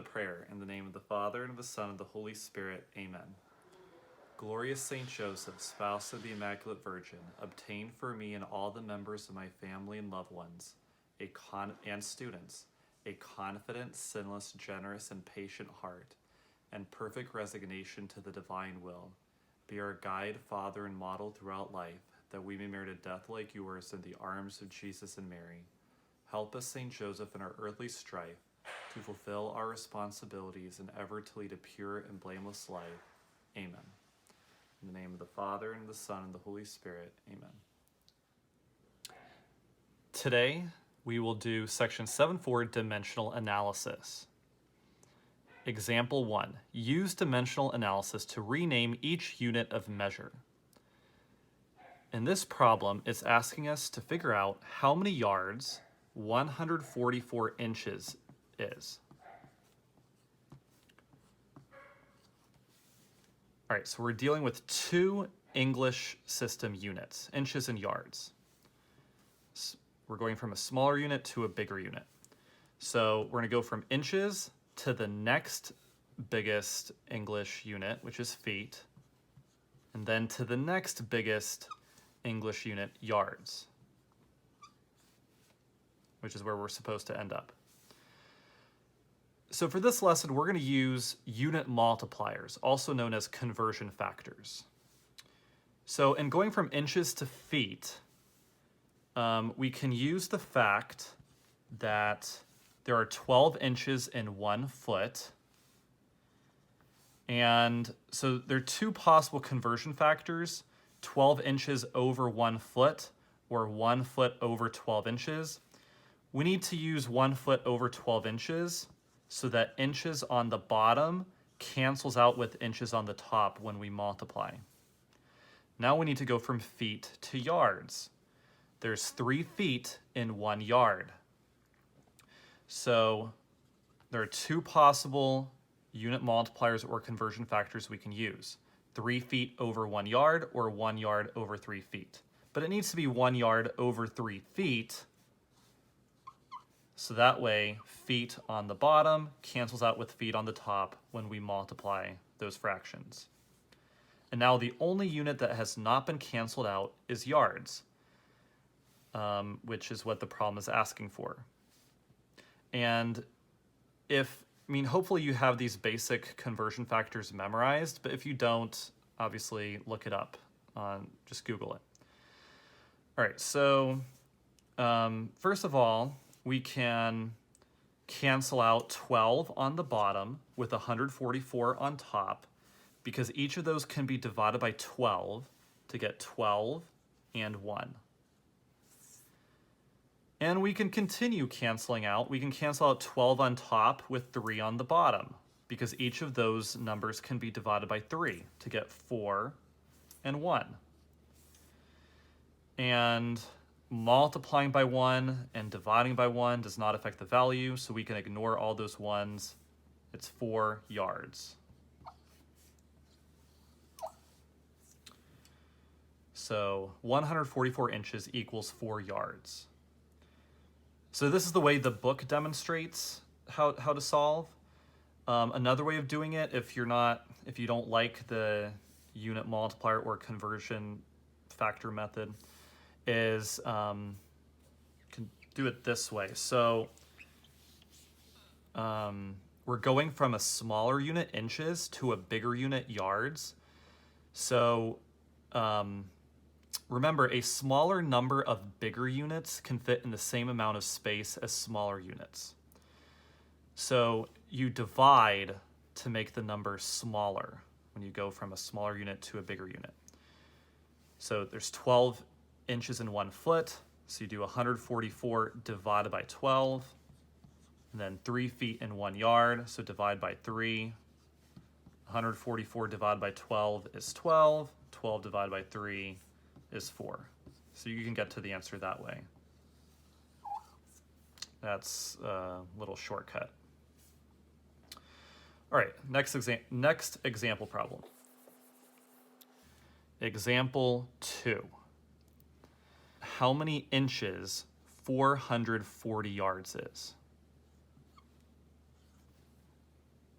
a prayer. In the name of the Father, and of the Son, and of the Holy Spirit. Amen. Glorious Saint Joseph, spouse of the Immaculate Virgin, obtain for me and all the members of my family and loved ones, and students, a confident, sinless, generous, and patient heart, and perfect resignation to the divine will. Be our guide, Father, and model throughout life, that we may merit a death like yours in the arms of Jesus and Mary. Help us, Saint Joseph, in our earthly strife, to fulfill our responsibilities and ever to lead a pure and blameless life. Amen. In the name of the Father, and of the Son, and the Holy Spirit. Amen. Today, we will do section 7.4, dimensional analysis. Example 1. Use dimensional analysis to rename each unit of measure. In this problem, it's asking us to figure out how many yards 144 inches is. All right, so we're dealing with two English system units, inches and yards. We're going from a smaller unit to a bigger unit. So we're going to go from inches to the next biggest English unit, which is feet, and then to the next biggest English unit, yards, which is where we're supposed to end up. So for this lesson, we're going to use unit multipliers, also known as conversion factors. So in going from inches to feet, we can use the fact that there are 12 inches in 1 foot. And so there are two possible conversion factors, 12 inches over 1 foot or 1 foot over 12 inches. We need to use 1 foot over 12 inches so that inches on the bottom cancels out with inches on the top when we multiply. Now we need to go from feet to yards. There's 3 feet in 1 yard. So there are two possible unit multipliers or conversion factors we can use. 3 feet over 1 yard or 1 yard over 3 feet. But it needs to be 1 yard over 3 feet. So that way, feet on the bottom cancels out with feet on the top when we multiply those fractions. And now the only unit that has not been canceled out is yards, which is what the problem is asking for. And hopefully you have these basic conversion factors memorized, but if you don't, obviously look it up. Just Google it. All right, so first of all, we can cancel out 12 on the bottom with 144 on top, because each of those can be divided by 12 to get 12 and 1. And we can continue canceling out. We can cancel out 12 on top with 3 on the bottom, because each of those numbers can be divided by 3 to get 4 and 1. And multiplying by 1 and dividing by 1 does not affect the value, so we can ignore all those ones. It's 4 yards. So 144 inches equals 4 yards. So this is the way the book demonstrates how to solve. Another way of doing it, if you don't like the unit multiplier or conversion factor method, is you can do it this way. So we're going from a smaller unit, inches, to a bigger unit, yards. So remember, a smaller number of bigger units can fit in the same amount of space as smaller units. So you divide to make the number smaller when you go from a smaller unit to a bigger unit. So there's 12 inches in 1 foot, so you do 144 divided by 12, and then 3 feet in 1 yard, so divide by 3. 144 divided by 12 is 12. 12 divided by 3 is 4. So you can get to the answer that way. That's a little shortcut. All right, next example problem. Example 2. How many inches 440 yards is?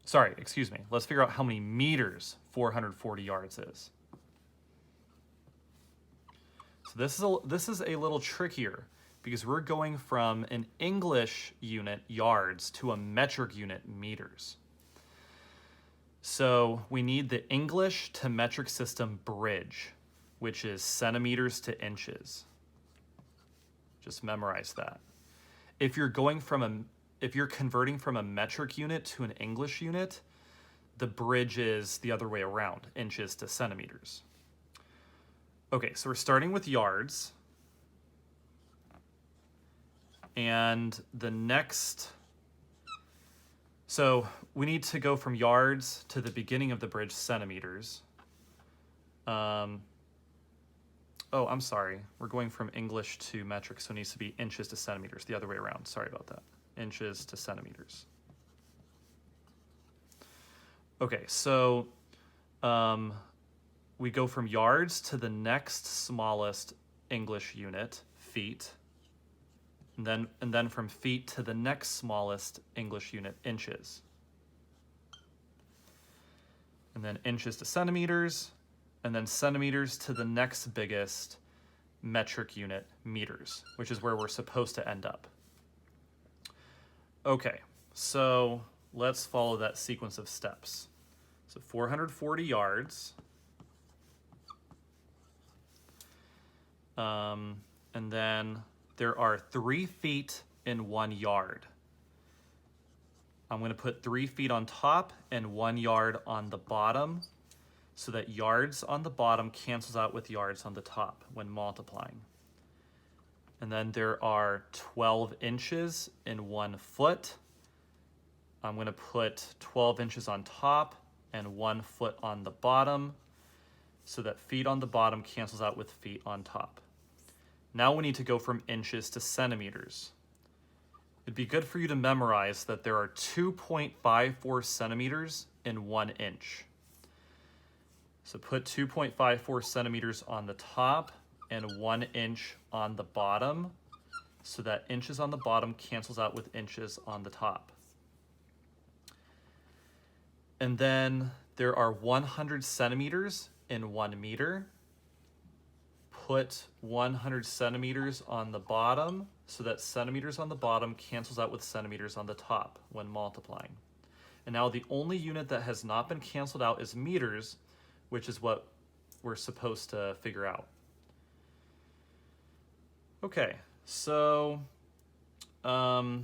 Sorry, excuse me. Let's figure out how many meters 440 yards is. So this is a little trickier because we're going from an English unit, yards, to a metric unit, meters. So we need the English to metric system bridge, which is centimeters to inches. Just memorize that. If you're converting from a metric unit to an English unit, the bridge is the other way around, inches to centimeters. Okay, so we're starting with yards. And the next, so we need to go from yards to the beginning of the bridge, centimeters. Oh, I'm sorry. We're going from English to metric, so it needs to be inches to centimeters, the other way around. Sorry about that. Inches to centimeters. Okay, so we go from yards to the next smallest English unit, feet, and then from feet to the next smallest English unit, inches. And then inches to centimeters, and then centimeters to the next biggest metric unit, meters, which is where we're supposed to end up. Okay, so let's follow that sequence of steps. So 440 yards. And then there are 3 feet in 1 yard. I'm going to put 3 feet on top and 1 yard on the bottom so that yards on the bottom cancels out with yards on the top when multiplying. And then there are 12 inches in 1 foot. I'm going to put 12 inches on top and 1 foot on the bottom so that feet on the bottom cancels out with feet on top. Now we need to go from inches to centimeters. It'd be good for you to memorize that there are 2.54 centimeters in 1 inch. So put 2.54 centimeters on the top and 1 inch on the bottom so that inches on the bottom cancels out with inches on the top. And then there are 100 centimeters in 1 meter. Put 100 centimeters on the bottom so that centimeters on the bottom cancels out with centimeters on the top when multiplying. And now the only unit that has not been canceled out is meters, which is what we're supposed to figure out. Okay, so all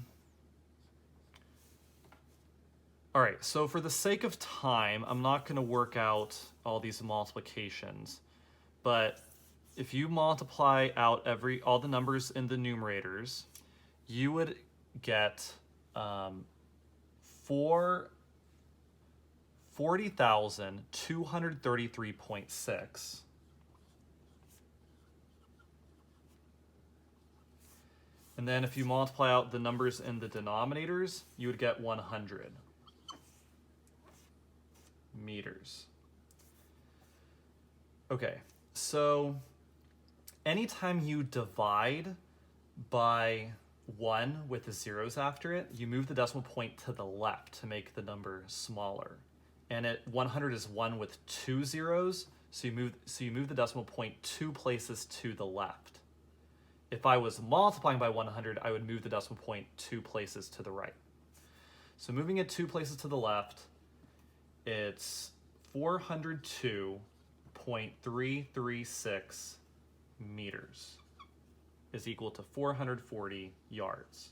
right, so for the sake of time, I'm not going to work out all these multiplications, but if you multiply out all the numbers in the numerators, you would get 40,233.6. And then if you multiply out the numbers in the denominators, you would get 100 meters. Okay, so anytime you divide by 1 with the zeros after it, you move the decimal point to the left to make the number smaller. And 100 is 1 with 2 zeros, so you move the decimal point 2 places to the left. If I was multiplying by 100, I would move the decimal point 2 places to the right. So moving it 2 places to the left, it's 402.336 meters is equal to 440 yards.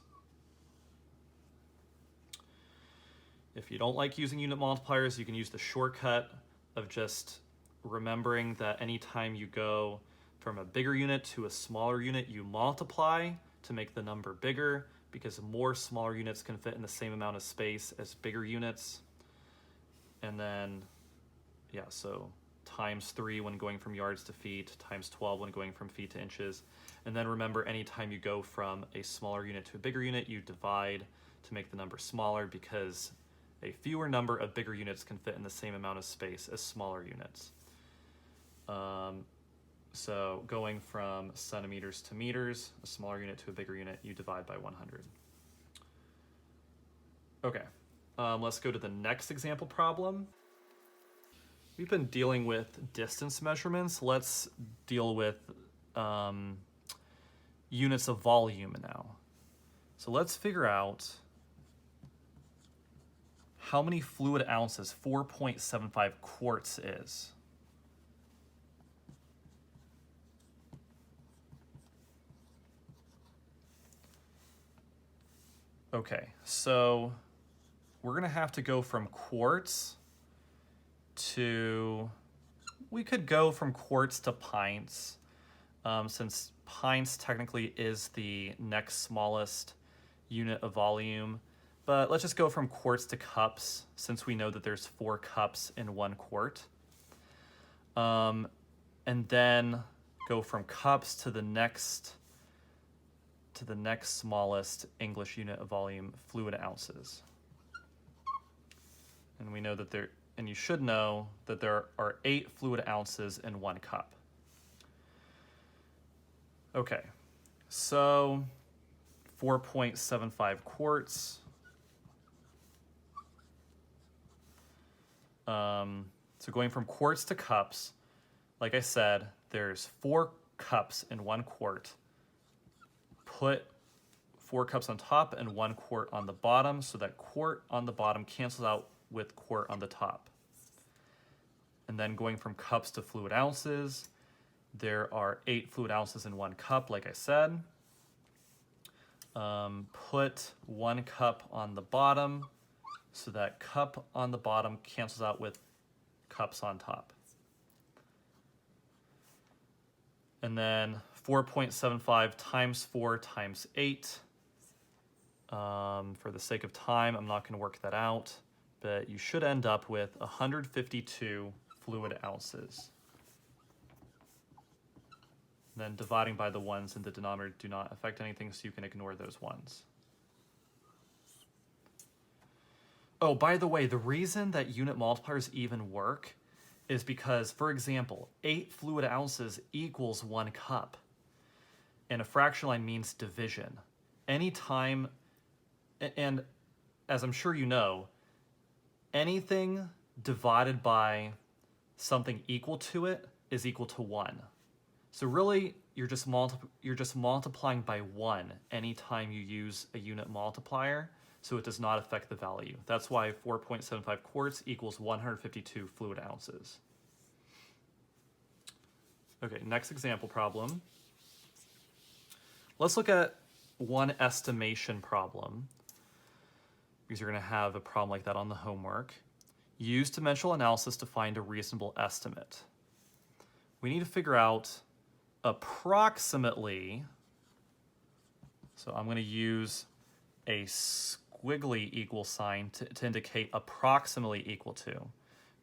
If you don't like using unit multipliers, you can use the shortcut of just remembering that anytime you go from a bigger unit to a smaller unit, you multiply to make the number bigger, because more smaller units can fit in the same amount of space as bigger units. And then, yeah, so times 3 when going from yards to feet, times 12 when going from feet to inches. And then remember, anytime you go from a smaller unit to a bigger unit, you divide to make the number smaller, because a fewer number of bigger units can fit in the same amount of space as smaller units. So going from centimeters to meters, a smaller unit to a bigger unit, you divide by 100. Okay, Let's go to the next example problem. We've been dealing with distance measurements. Let's deal with units of volume now. So let's figure out how many fluid ounces 4.75 quarts is. Okay, so we're gonna have to go from quarts to, we could go from quarts to pints, since pints technically is the next smallest unit of volume. But let's just go from quarts to cups, since we know that there's 4 cups in 1 quart. And then go from cups to the next smallest English unit of volume, fluid ounces. And we know that and you should know that there are 8 fluid ounces in 1 cup. Okay, so 4.75 quarts. So going from quarts to cups, like I said, there's 4 cups in 1 quart. Put 4 cups on top and 1 quart on the bottom, so that quart on the bottom cancels out with quart on the top. And then going from cups to fluid ounces, there are 8 fluid ounces in 1 cup, like I said. Put 1 cup on the bottom, so that cup on the bottom cancels out with cups on top. And then 4.75 times 4 times 8. For the sake of time, I'm not going to work that out, but you should end up with 152 fluid ounces. Then dividing by the ones in the denominator do not affect anything, so you can ignore those ones. Oh, by the way, the reason that unit multipliers even work is because, for example, 8 fluid ounces equals 1 cup. And a fraction line means division. Anytime, and as I'm sure you know, anything divided by something equal to it is equal to 1. So really, you're just multiplying by 1 anytime you use a unit multiplier, so it does not affect the value. That's why 4.75 quarts equals 152 fluid ounces. Okay, next example problem. Let's look at one estimation problem, because you're going to have a problem like that on the homework. Use dimensional analysis to find a reasonable estimate. We need to figure out approximately, so I'm going to use a squiggly equal sign to indicate approximately equal to.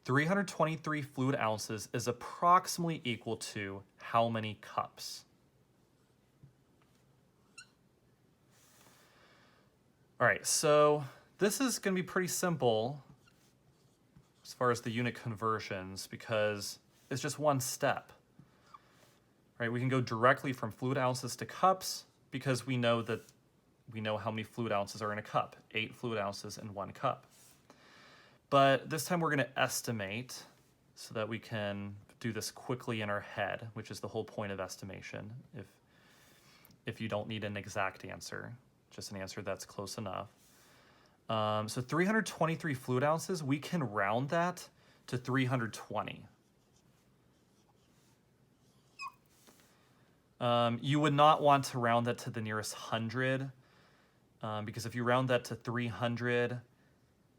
323 fluid ounces is approximately equal to how many cups? All right, so this is going to be pretty simple as far as the unit conversions, because it's just one step. Right, we can go directly from fluid ounces to cups because we know how many fluid ounces are in a cup, 8 fluid ounces in 1 cup. But this time we're going to estimate so that we can do this quickly in our head, which is the whole point of estimation. If you don't need an exact answer, just an answer that's close enough. So 323 fluid ounces, we can round that to 320. You would not want to round that to the nearest 100, because if you round that to 300,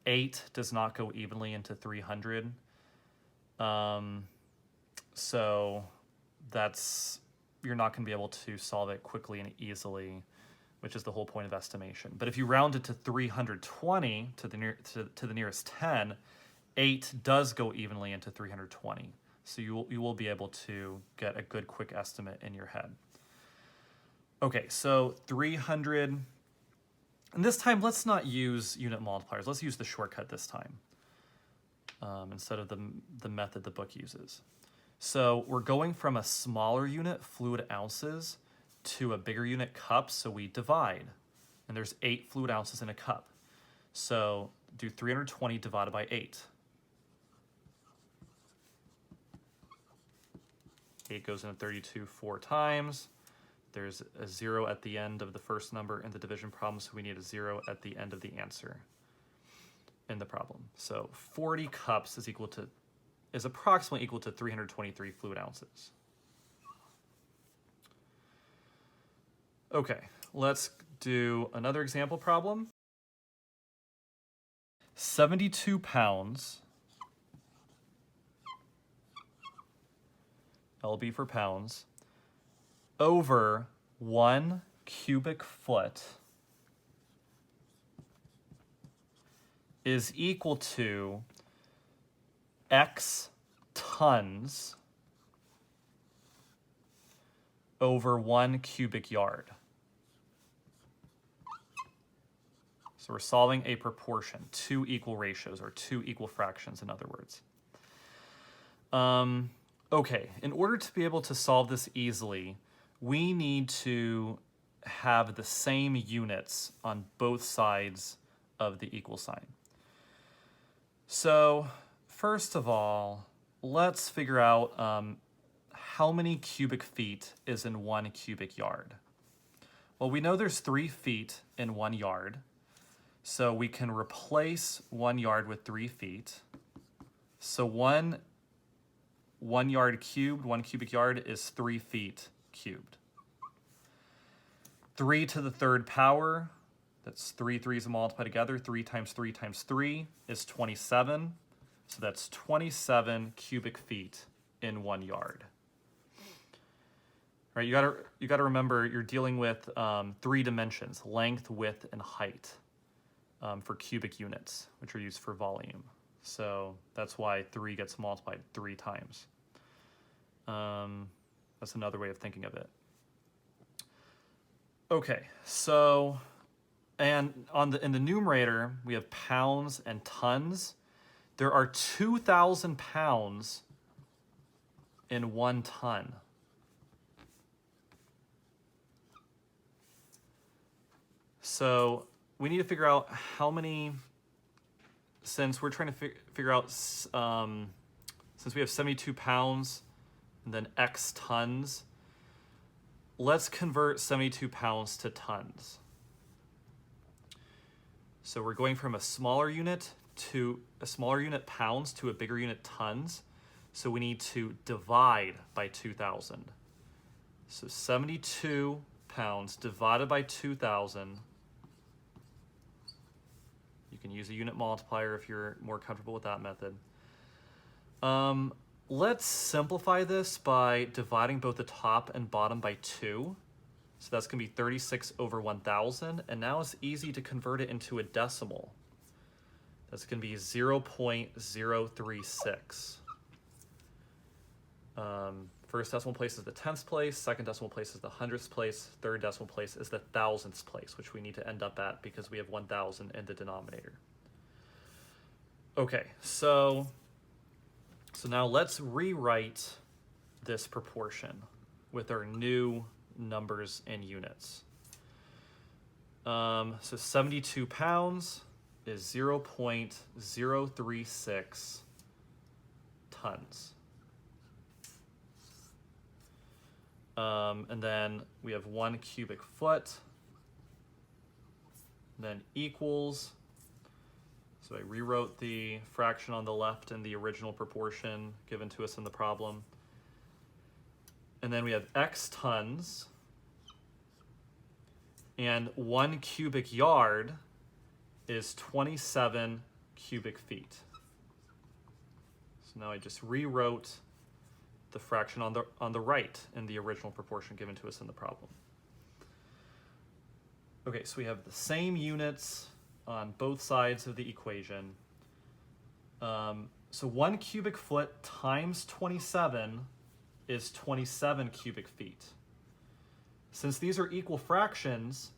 8 does not go evenly into 300. So you're not going to be able to solve it quickly and easily, which is the whole point of estimation. But if you round it to 320 to the nearest 10, 8 does go evenly into 320. So you will be able to get a good quick estimate in your head. Okay, so 300, and this time let's not use unit multipliers. Let's use the shortcut this time instead of the method the book uses. So we're going from a smaller unit, fluid ounces, to a bigger unit, cups, so we divide. And there's 8 fluid ounces in a cup. So do 320 divided by 8. 8 goes into 32 4 times. There's a 0 at the end of the first number in the division problem, so we need a 0 at the end of the answer in the problem. So 40 cups is approximately equal to 323 fluid ounces. Okay, let's do another example problem. 72 pounds, LB for pounds, over 1 cubic foot is equal to X tons over 1 cubic yard. So we're solving a proportion, 2 equal ratios, or 2 equal fractions, in other words. Okay, in order to be able to solve this easily, we need to have the same units on both sides of the equal sign. So first of all, let's figure out how many cubic feet is in 1 cubic yard. Well, we know there's 3 feet in 1 yard, so we can replace 1 yard with 3 feet. So one yard cubed, 1 cubic yard is 3 feet cubed. 3 to the 3rd power, that's 3 3's multiplied together, 3 times 3 times 3 is 27. So that's 27 cubic feet in 1 yard. Right, you gotta remember you're dealing with 3 dimensions, length, width, and height for cubic units, which are used for volume. So that's why 3 gets multiplied 3 times. That's another way of thinking of it. Okay, so, and in the numerator, we have pounds and tons. There are 2,000 pounds in 1 ton. So we need to figure out how many, since we're trying to figure out, since we have 72 pounds and then X tons, let's convert 72 pounds to tons. So we're going from a smaller unit pounds to a bigger unit tons. So we need to divide by 2,000. So 72 pounds divided by 2,000. You can use a unit multiplier if you're more comfortable with that method. Let's simplify this by dividing both the top and bottom by 2. So that's going to be 36 over 1,000. And now it's easy to convert it into a decimal. That's going to be 0.036. First decimal place is the 10th place, second decimal place is the 100th place, third decimal place is the 1,000th place, which we need to end up at because we have 1,000 in the denominator. Okay, so now let's rewrite this proportion with our new numbers and units. So 72 pounds is 0.036 tons. And then we have 1 cubic foot, then equals, so I rewrote the fraction on the left in the original proportion given to us in the problem. And then we have X tons, and 1 cubic yard is 27 cubic feet. So now I just rewrote the fraction on the right in the original proportion given to us in the problem. Okay, so we have the same units on both sides of the equation. So 1 cubic foot times 27 is 27 cubic feet. Since these are equal fractions,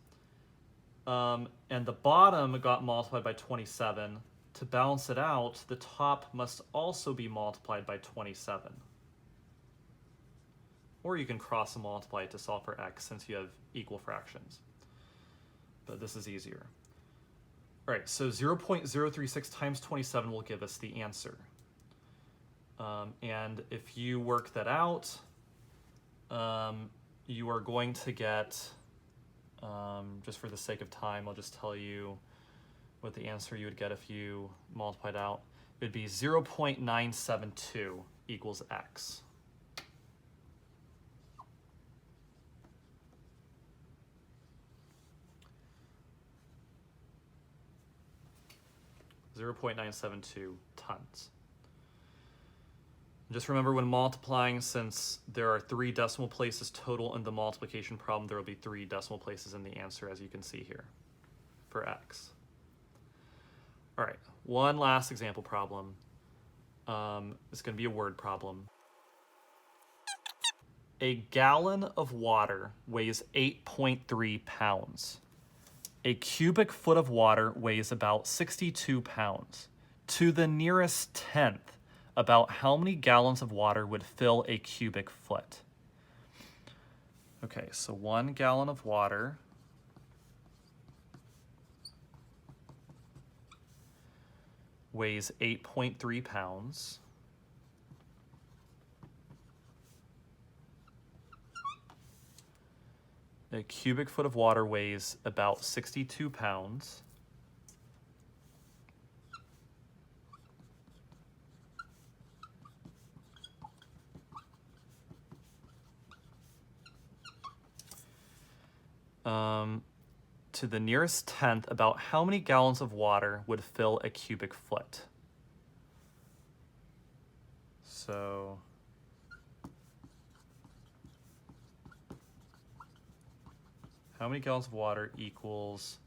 and the bottom got multiplied by 27, to balance it out, the top must also be multiplied by 27. Or you can cross and multiply it to solve for x since you have equal fractions. But this is easier. All right, so 0.036 times 27 will give us the answer. And if you work that out, you are going to get, just for the sake of time, I'll just tell you what the answer you would get if you multiplied out. It would be 0.972 equals x. (0.972 tons). Just remember when multiplying, since there are 3 decimal places total in the multiplication problem, there will be 3 decimal places in the answer, as you can see here, for x. All right, one last example problem. It's going to be a word problem. A gallon of water weighs 8.3 pounds. A cubic foot of water weighs about 62 pounds. To the nearest tenth, about how many gallons of water would fill a cubic foot? Okay, so 1 gallon of water weighs 8.3 pounds. A cubic foot of water weighs about 62 pounds. To the nearest tenth, about how many gallons of water would fill a cubic foot? So how many gallons of water equals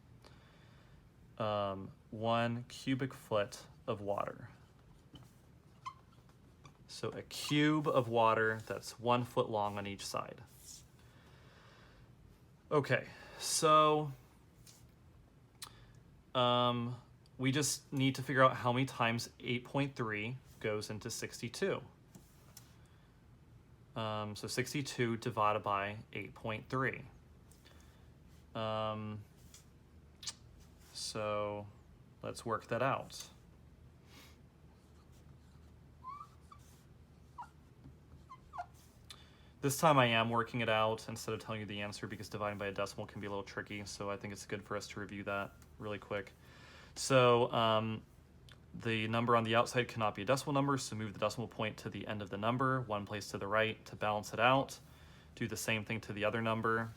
1 cubic foot of water? So a cube of water that's 1 foot long on each side. Okay, so we just need to figure out how many times 8.3 goes into 62. So 62 divided by 8.3. So let's work that out. This time I am working it out instead of telling you the answer, because dividing by a decimal can be a little tricky, so I think it's good for us to review that really quick. So the number on the outside cannot be a decimal number, so move the decimal point to the end of the number, 1 place to the right to balance it out. Do the same thing to the other number.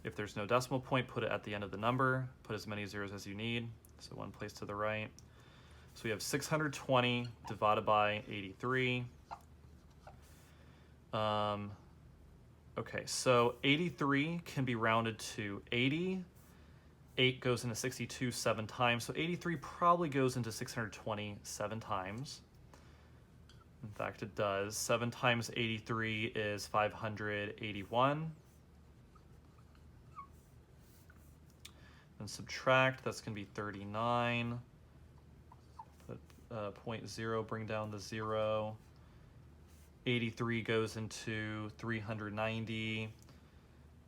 If there's no decimal point, put it at the end of the number. Put as many zeros as you need, so 1 place to the right. So we have 620 divided by 83. Okay, so 83 can be rounded to 80. 8 goes into 62 7 times, so 83 probably goes into 620 7 times. In fact, it does. 7 times 83 is 581. Then subtract, that's going to be 39. Put 0.0, bring down the 0. 83 goes into 390.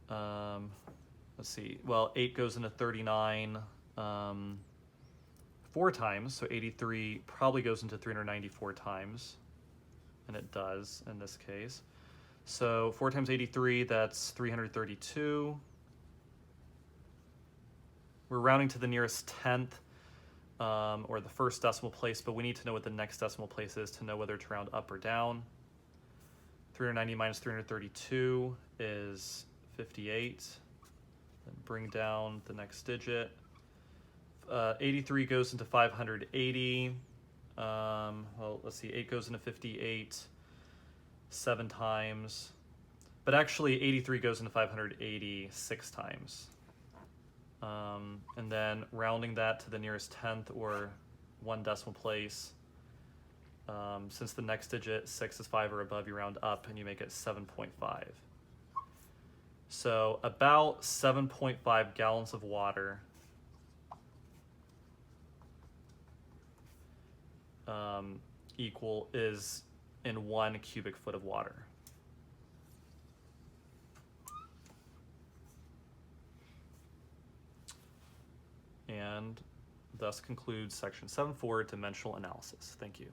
Let's see, well, 8 goes into 39 4 times, so 83 probably goes into 394 times, and it does in this case. So 4 times 83, that's 332. We're rounding to the nearest tenth, or the first decimal place, but we need to know what the next decimal place is to know whether to round up or down. 390 minus 332 is 58. Then bring down the next digit. 83 goes into 580. Well, let's see, 8 goes into 58 7 times. But actually, 83 goes into 586 times. And then rounding that to the nearest tenth, or 1 decimal place. Since the next digit, 6 is 5 or above, you round up and you make it 7.5. So about 7.5 gallons of water is in 1 cubic foot of water. And Thus concludes section 7.4, dimensional analysis. Thank you.